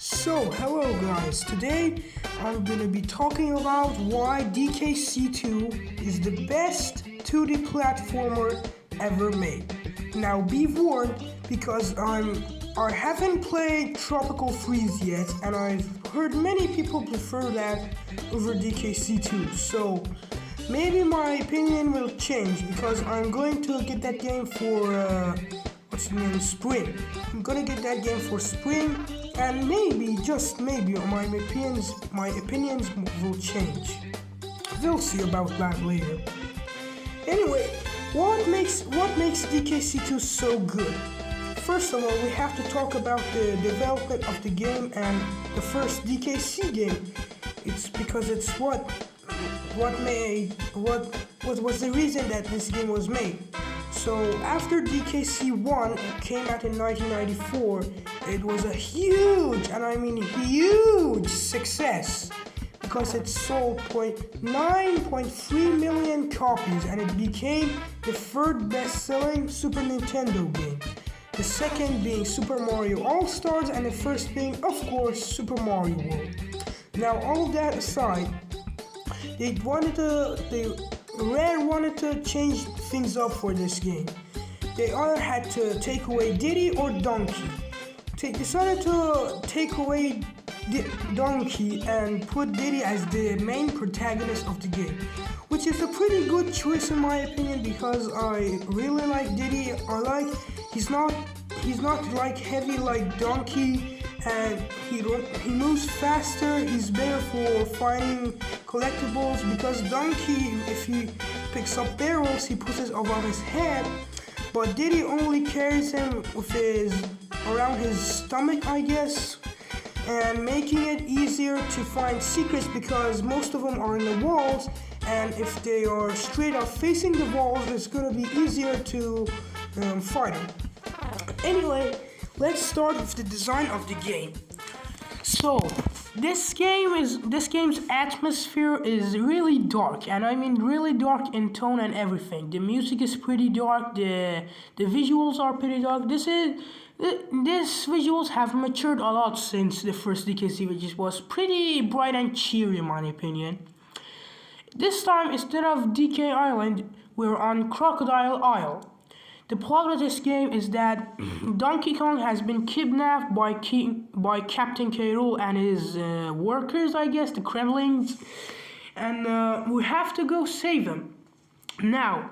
So, hello guys. Today I'm gonna be talking about why DKC2 is the best 2D platformer ever made. Now, be warned because I haven't played Tropical Freeze yet, and I've heard many people prefer that over DKC2. So, maybe my opinion will change because I'm going to get that game for spring. I'm gonna get that game for spring, and maybe, just maybe, my opinions will change. We'll see about that later. Anyway, what makes DKC2 so good? First of all, we have to talk about the development of the game and the first DKC game. It's because it's what was the reason that this game was made. So after DKC 1 came out in 1994, it was a huge, and I mean huge success because it sold 9.3 million copies, and it became the third best-selling Super Nintendo game. The second being Super Mario All-Stars, and the first being, of course, Super Mario World. Now, all that aside, Rare wanted to change things up for this game. They either had to take away Diddy or Donkey. They decided to take away Donkey and put Diddy as the main protagonist of the game, which is a pretty good choice in my opinion because I really like Diddy. He's not like heavy like Donkey, and he moves faster. He's better for finding collectibles because Donkey, if he picks up barrels, he puts it over his head, but Diddy only carries him around his stomach, I guess, and making it easier to find secrets because most of them are in the walls, and if they are straight up facing the walls, it's gonna be easier to fight them. Anyway, let's start with the design of the game. So, this game's atmosphere is really dark, and I mean really dark in tone and everything. The music is pretty dark, the visuals are pretty dark. These visuals have matured a lot since the first DKC, which was pretty bright and cheery in my opinion. This time, instead of DK Island, we're on Crocodile Isle. The plot of this game is that Donkey Kong has been kidnapped by Captain K. Rool and his workers, I guess, the Kremlings, and we have to go save him. Now,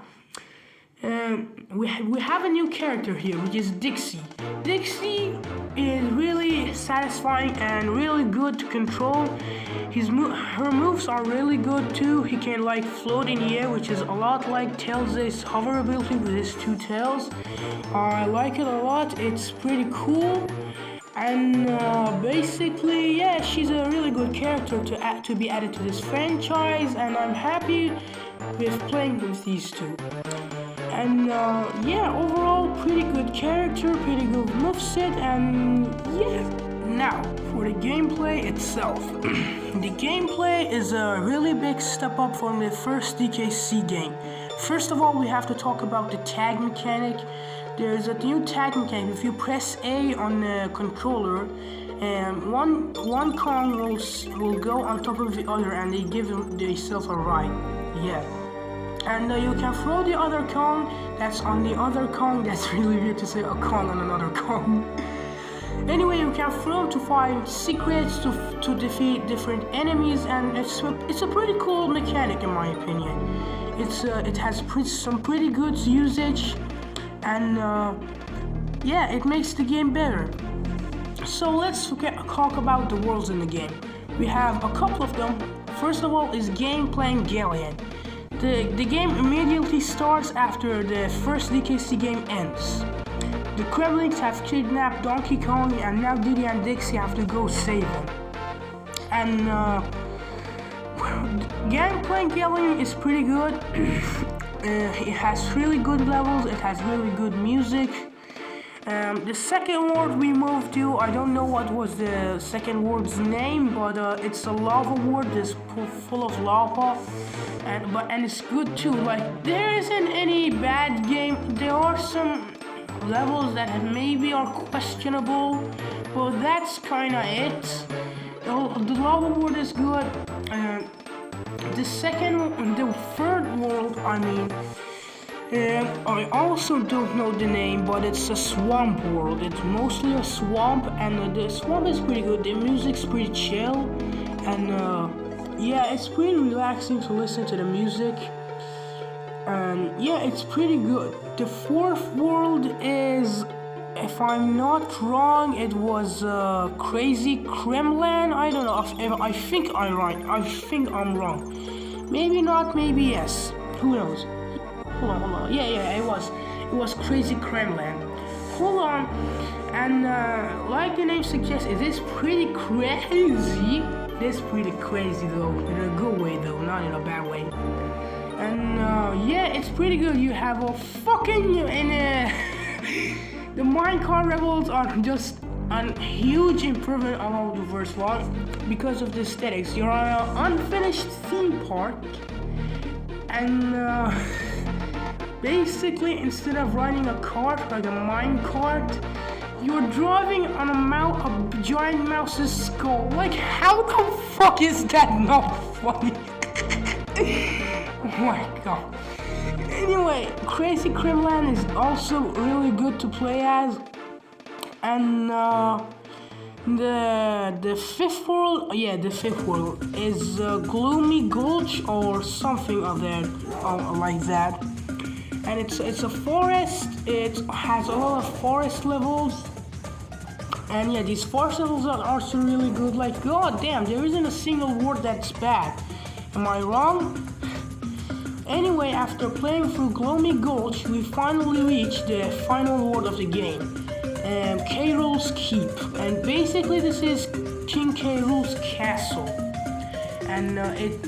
we have a new character here, which is Dixie. Dixie is really satisfying and really good to control. Her moves are really good too. He can float in the air, which is a lot like Tails' hover ability with his two tails. I like it a lot. It's pretty cool. And basically, yeah, she's a really good character to be added to this franchise, and I'm happy with playing with these two. And yeah, overall, pretty good character, pretty good moveset, and yeah. Now, for the gameplay itself. The gameplay is a really big step up from the first DKC game. First of all, we have to talk about the tag mechanic. There's a new tag mechanic. If you press A on the controller, one Kong will go on top of the other, and they give themselves a ride. Yeah. And you can throw the other Kong that's on the other Kong. That's really weird to say a Kong on another Kong. Anyway, you can throw to find secrets, to defeat different enemies, and it's a pretty cool mechanic in my opinion. It has some pretty good usage, and yeah, it makes the game better. So let's talk about the worlds in the game. We have a couple of them. First of all is Game Playing Galleon. The game immediately starts after the first DKC game ends. The Kremlings have kidnapped Donkey Kong, and now Diddy and Dixie have to go save him. And Game Playing Galleon is pretty good. It has really good levels, it has really good music. The second world we moved to, I don't know what was the second world's name, but it's a lava world. It's full of lava, and it's good too. There isn't any bad game. There are some levels that maybe are questionable, But that's kinda it. The lava world is good. The third world, I mean, I also don't know the name, but it's a swamp world. It's mostly a swamp, and the swamp is pretty good. The music's pretty chill, and yeah, it's pretty relaxing to listen to the music. And yeah, it's pretty good. The fourth world is, if I'm not wrong, it was Crazy Kremlin. I don't know. If I think I'm right. I think I'm wrong. Maybe not. Maybe yes. Who knows? Hold on. Yeah. It was Crazy Kremlin. Hold on. And like the name suggests, it is pretty crazy. It is pretty crazy though, in a good way though, not in a bad way. And yeah, it's pretty good. You have a fucking the Minecart Rebels are just a huge improvement on the first one because of the aesthetics. You're on an unfinished theme park, and basically instead of riding a cart like a minecart, you're driving on a giant mouse's skull. Like, how the fuck is that not funny? Oh my god. Anyway, Crazy Kremlin is also really good to play as. And the fifth world, is Gloomy Gulch or something of that, like that. And it's a forest. It has a lot of forest levels. And yeah, these forest levels are also really good. Like, god damn, there isn't a single word that's bad. Am I wrong? Anyway, after playing through Gloomy Gulch, we finally reached the final world of the game, K. Rool's Keep. And basically this is King K. Rool's castle. And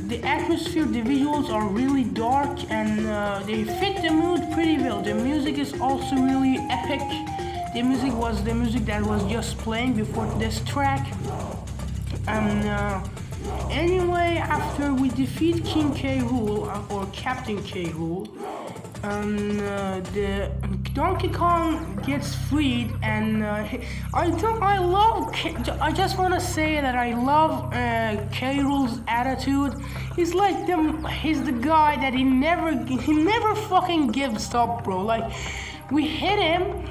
the atmosphere, the visuals are really dark, and they fit the mood pretty well. The music is also really epic. The music was the music that was just playing before this track. And anyway, after we defeat King K. Rool, or Captain K. Rool, the Donkey Kong gets freed, and I just want to say that I love K. Rool's attitude. He's the guy that he never fucking gives up, bro. Like, we hit him.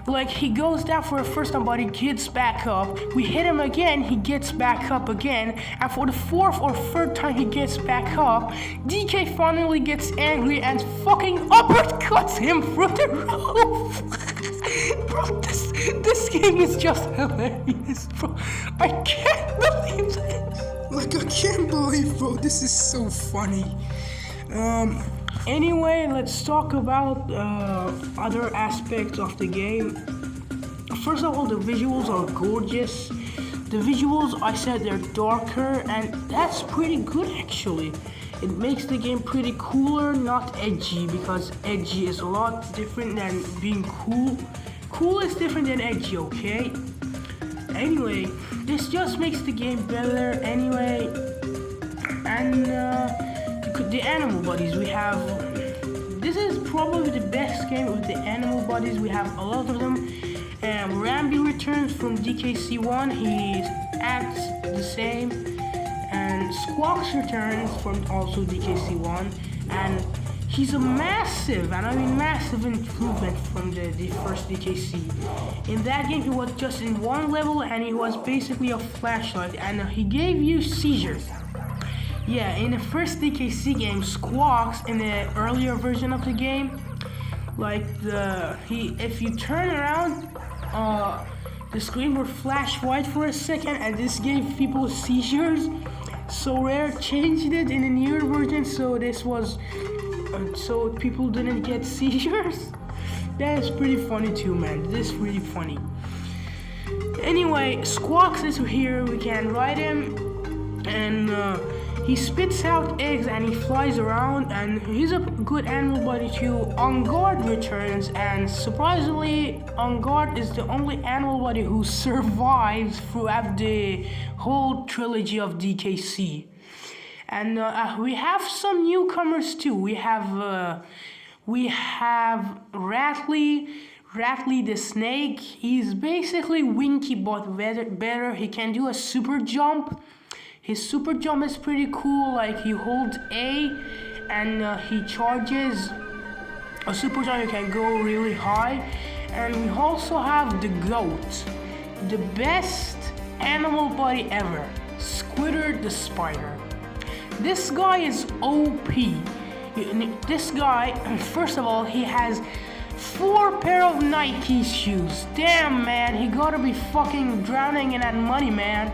Like, he goes down for the first time, but he gets back up. We hit him again, he gets back up again. And for the fourth or third time he gets back up, DK finally gets angry and fucking uppercuts him through the roof. Bro, this game is just hilarious, bro. I can't believe this. Like, I can't believe, bro, this is so funny. Anyway, let's talk about other aspects of the game. First of all, the visuals are gorgeous. The visuals, I said they're darker, and that's pretty good actually. It makes the game pretty cooler, not edgy, because edgy is a lot different than being cool. Cool is different than edgy, okay? Anyway, this just makes the game better anyway. And the animal bodies we have, this is probably the best game with the animal bodies. We have a lot of them. Rambi returns from DKC1, he acts the same. And Squawks returns from also DKC1, and he's a massive improvement from the first DKC. In that game he was just in one level, and he was basically a flashlight, and he gave you seizures. Yeah, in the first DKC game, Squawks, in the earlier version of the game, like if you turn around, the screen would flash white for a second, and this gave people seizures. So Rare changed it in the newer version, so this was so people didn't get seizures. That is pretty funny too, man. This is really funny. Anyway, Squawks is here. We can ride him, and he spits out eggs and he flies around, and he's a good animal buddy too. On Guard returns, and surprisingly, On Guard is the only animal buddy who survives throughout the whole trilogy of DKC. And we have some newcomers too. We have Ratley, Rattly the Snake. He's basically Winky but better. He can do a super jump. His super jump is pretty cool. Like he holds A and he charges a super jump. You can go really high. And we also have the GOAT, the best animal body ever, Squitter the Spider. This guy is OP. This guy, first of all, he has 4 pair of Nike shoes. Damn, man, he gotta be fucking drowning in that money, man.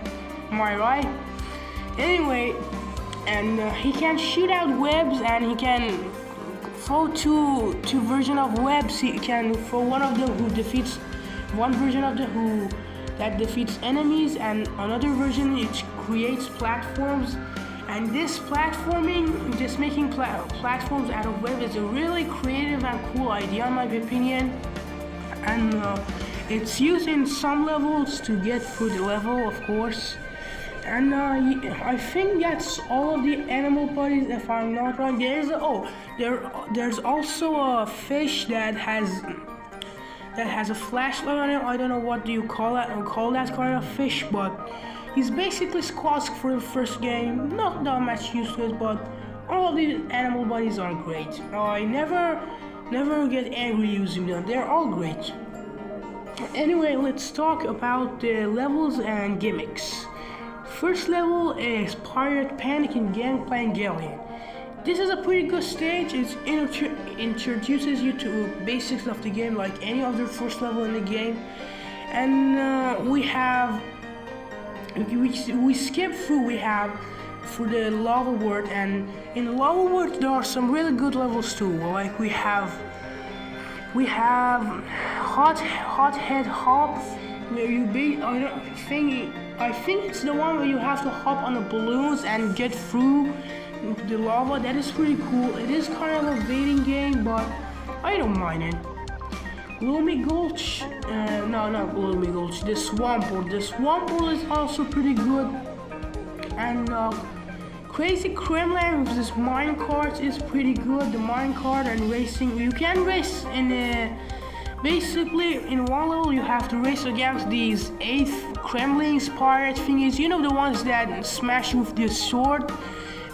Am I right? Anyway, and he can shoot out webs, and he can throw two version of webs. He can throw one of them who defeats one version of them that defeats enemies, and another version which creates platforms. And this platforming, just making platforms out of web, is a really creative and cool idea in my opinion. And it's used in some levels to get through the level, of course. And I think that's all of the animal bodies, if I'm not wrong. There's also a fish that has a flashlight on it. I don't know what do you call that kind of fish, but he's basically Squawk for the first game. Not that much use to it, but all of these animal bodies are great. I never get angry using them. They're all great. Anyway, let's talk about the levels and gimmicks. First level is Pirate Panic and Gangplank Galleon. This is a pretty good stage. It introduces you to basics of the game like any other first level in the game. And we skip through, we have for the Lava World, and in the Lava World there are some really good levels too. Like we have Hot Head Hop, where you I think it's the one where you have to hop on the balloons and get through the lava. That is pretty cool. It is kind of a baiting game, but I don't mind it. Gloomy Gulch, no, not Gloomy Gulch, the Swamp World. The Swamp World is also pretty good. And Crazy Kremlin with this minecart is pretty good. The minecart and racing, you can race in basically in one level you have to race against these 8th Kremlins pirate thingies. You know, the ones that smash with the sword?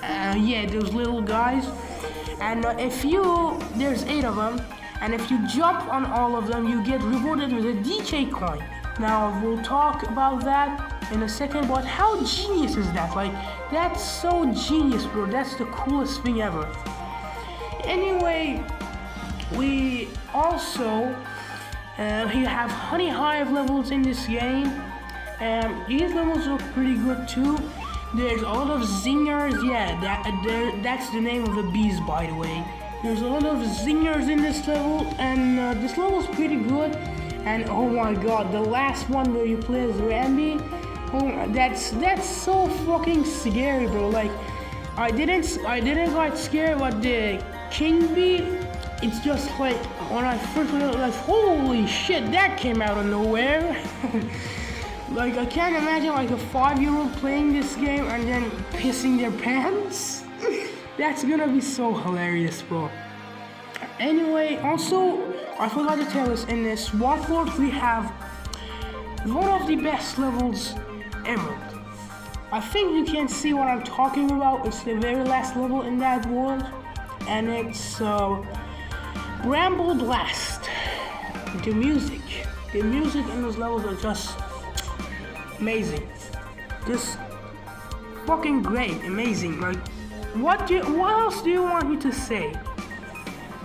Yeah, those little guys. And there's 8 of them. And if you jump on all of them, you get rewarded with a DJ coin. Now, we'll talk about that in a second, but how genius is that? Like, that's so genius, bro. That's the coolest thing ever. Anyway, we also you have Honey Hive levels in this game. These levels look pretty good too. There's a lot of zingers. Yeah, that's the name of the bees, by the way. There's a lot of zingers in this level, and this level's pretty good. And oh my god, the last one where you play as Rambi, that's so fucking scary, bro. Like, I didn't get scared about the King Bee. It's just like when I first heard it, like, holy shit, that came out of nowhere. Like, I can't imagine like a 5-year-old playing this game and then pissing their pants. That's gonna be so hilarious, bro. Anyway, also, I forgot to tell us, in this Swamp World we have one of the best levels ever. I think you can see what I'm talking about. It's the very last level in that world, and it's Bramble Blast. The music in those levels are just amazing. Just fucking great, amazing. Like, what else do you want me to say?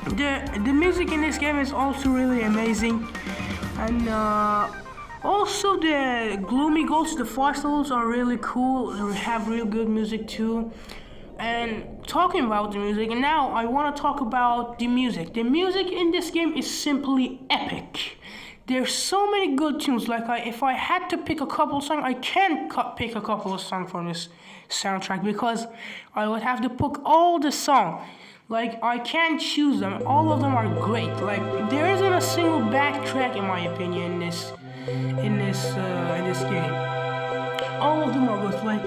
The music in this game is also really amazing, and also the Gloomy Gulch, the forest levels are really cool. They have real good music too. And talking about the music, and now I want to talk about the music. The music in this game is simply epic. There's so many good tunes. Like, if I had to pick a couple songs, I can't pick a couple of songs from this soundtrack because I would have to pick all the songs. Like, I can't choose them. All of them are great. Like, there isn't a single bad track in my opinion in this game. All of them are good. Like,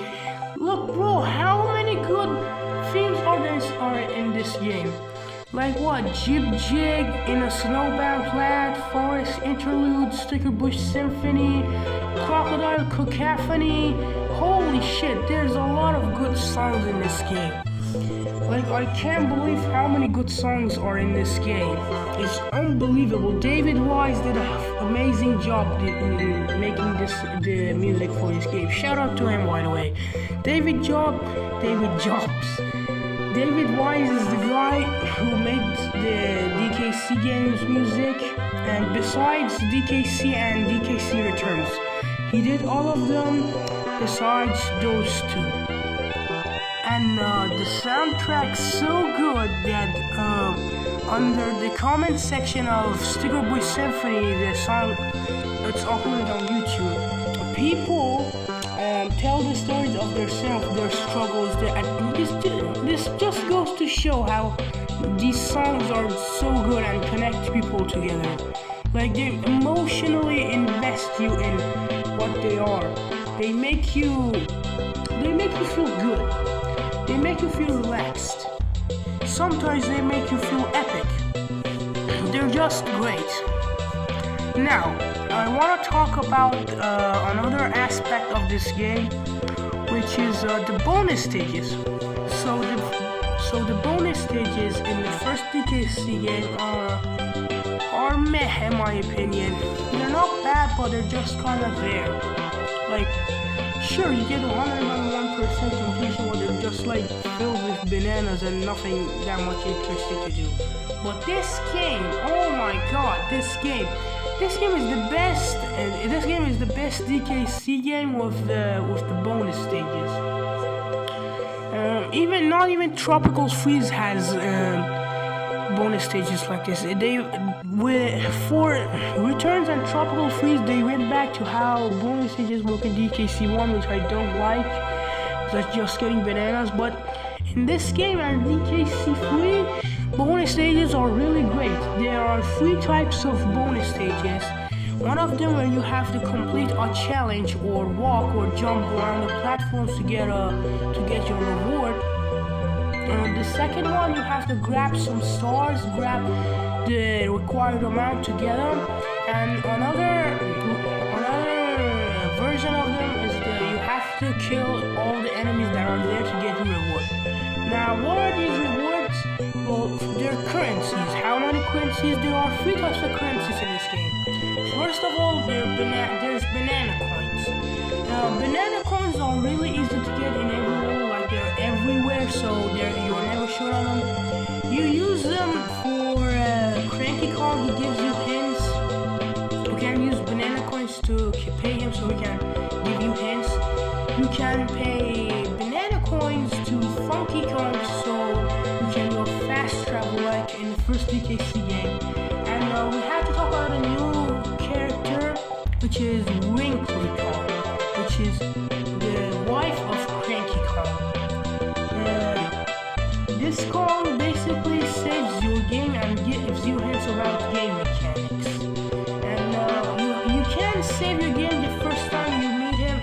look, bro, how many good themes are in this game? Like what? Jib Jig, In a Snowbound Planet, Forest Interlude, Sticker Bush Symphony, Crocodile Cacophony. Holy shit, there's a lot of good songs in this game. Like, I can't believe how many good songs are in this game. It's unbelievable. David Wise did an amazing job in making the music for this game. Shout out to him, by the way. David Jobs. David Wise is the guy who made the DKC games music, and besides DKC and DKC Returns, he did all of them besides those two. And the soundtrack's so good that under the comment section of Sticker Bush Symphony, the song, it's uploaded on YouTube, people tell the stories of their struggles. This just goes to show how these songs are so good and connect people together. Like, they emotionally invest you in what they are. They make you feel good. They make you feel relaxed. Sometimes they make you feel epic. They're just great. Now, I want to talk about another aspect of this game, which is the bonus stages. So the bonus stages in the first DKC game are meh in my opinion. They're not bad, but they're just kind of there. Like, sure, you get 101% completion, but they're just like filled with bananas and nothing that much interesting to do. But this game, oh my god, this game is the best. This game is the best DKC game with the bonus stages. Not even Tropical Freeze has bonus stages like this. For Returns and Tropical Freeze, they went back to how bonus stages work in DKC1, which I don't like. That's just getting bananas. But in this game and DKC3, bonus stages are really great. There are 3 types of bonus stages. One of them where you have to complete a challenge or walk or jump around the platforms to get your reward. The second one, you have to grab some stars, grab the required amount together, and another version of them is that you have to kill all the enemies that are there to get your reward. Now, what are these rewards? Well, they're currencies. How many currencies? There are 3 types of currencies in this game. First of all, there's banana coins. Banana coins are really easy to get in everywhere, like they're everywhere, so you're never short on them. You use them for Cranky Kong. He gives you hints. You can use banana coins to pay him, so he can give you hints. You can pay banana coins to Funky Kong, so you can go fast travel like in the first DKC game. And we have to talk about a new character, which is Wrinkly Kong, which is the wife of Cranky Kong. This Kong basically saves your game and gives you hints about game mechanics. And you can save your game the first time you meet him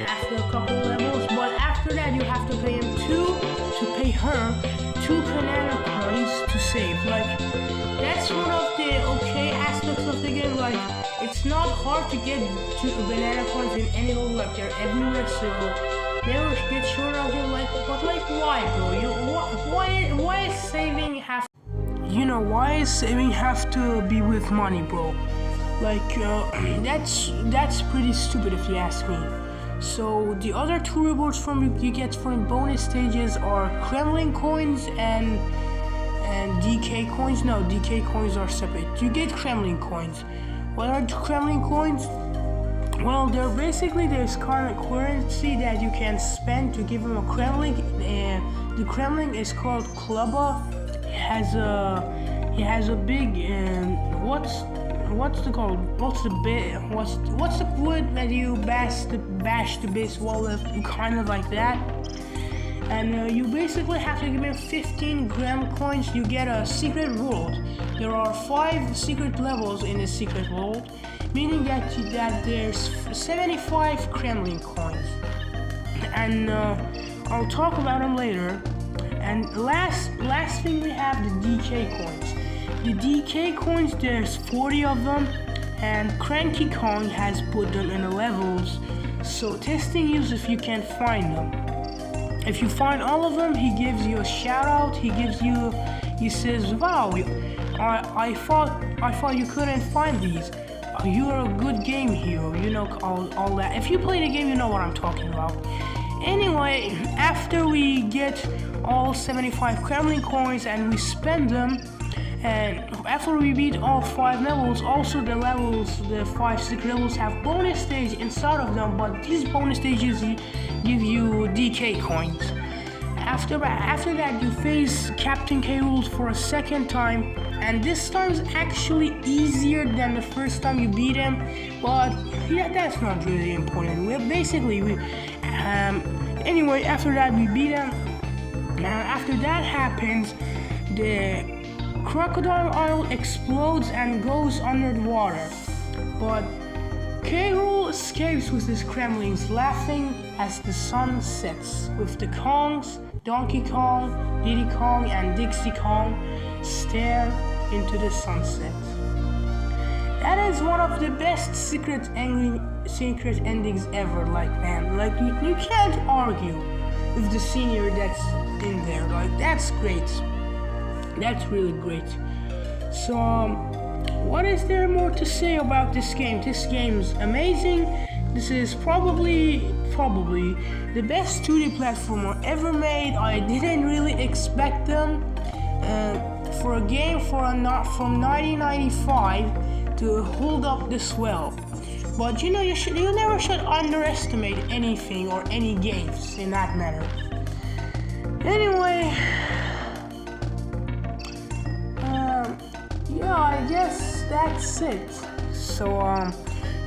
after a couple levels, but after that you have to pay him 2 banana coins to save. Like, that's one of the okay aspects of the game. Like, it's not hard to get 2 banana coins in any level, like they're everywhere, so never get short of it. Like, but like, why, bro? Why is saving have? Why is saving have to be with money, bro? Like, that's pretty stupid if you ask me. So the other 2 rewards you get from bonus stages are Kremlin coins and DK coins. No, DK coins are separate. You get Kremlin coins. What are Kremlin coins? Well, there's kind of currency that you can spend to give them a Kremlin. The Kremlin is called Klubba. It has a big what's the wood that you bash the baseball with? Kind of like that. And you basically have to give me 15 gram coins. You get a secret world. There are 5 secret levels in the secret world, meaning that there's 75 Kremlin coins. And I'll talk about them later. And last thing we have the DK coins. The DK coins, there's 40 of them, and Cranky Kong has put them in the levels. So testing you if you can find them. If you find all of them, he gives you a shout out. He says, "Wow, I thought you couldn't find these. You're a good game hero." You know all that. If you play the game, you know what I'm talking about. Anyway, after we get all 75 Kremlin coins and we spend them, and after we beat all 5 levels, also the 5 secret levels have bonus stage inside of them, but these bonus stages give you DK coins. After that, you face Captain K. Rool for a second time, and this time is actually easier than the first time you beat him, but yeah, that's not really important. Anyway, after that we beat him, and after that happens, the Crocodile Isle explodes and goes under the water, but K. Rool escapes with his Kremlings, laughing as the sun sets, with the Kongs, Donkey Kong, Diddy Kong, and Dixie Kong stare into the sunset. That is one of the best secret endings ever. You can't argue with the scenery that's in there. That's great. That's really great. So, what is there more to say about this game? This game's amazing. This is probably the best 2D platformer ever made. I didn't really expect them for a game from 1995 to hold up this well. But you never should underestimate anything or any games in that matter. Anyway, yeah, I guess that's it. So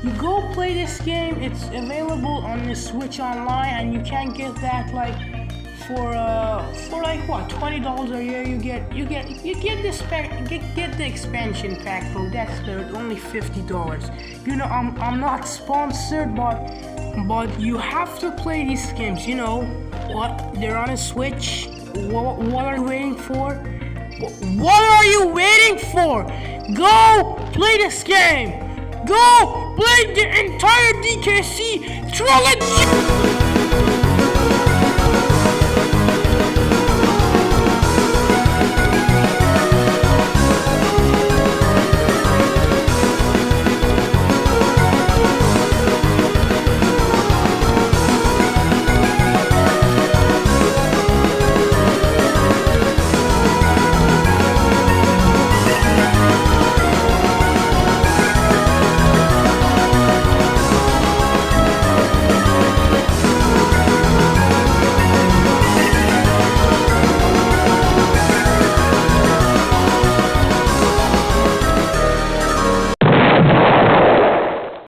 you go play this game. It's available on the Switch Online, and you can get that for $20 a year. You get the expansion pack, bro. That's only $50. I'm not sponsored, but you have to play these games. You know what? They're on a Switch. What are you waiting for? What are you waiting for? Go play this game. Go play the entire DKC trilogy.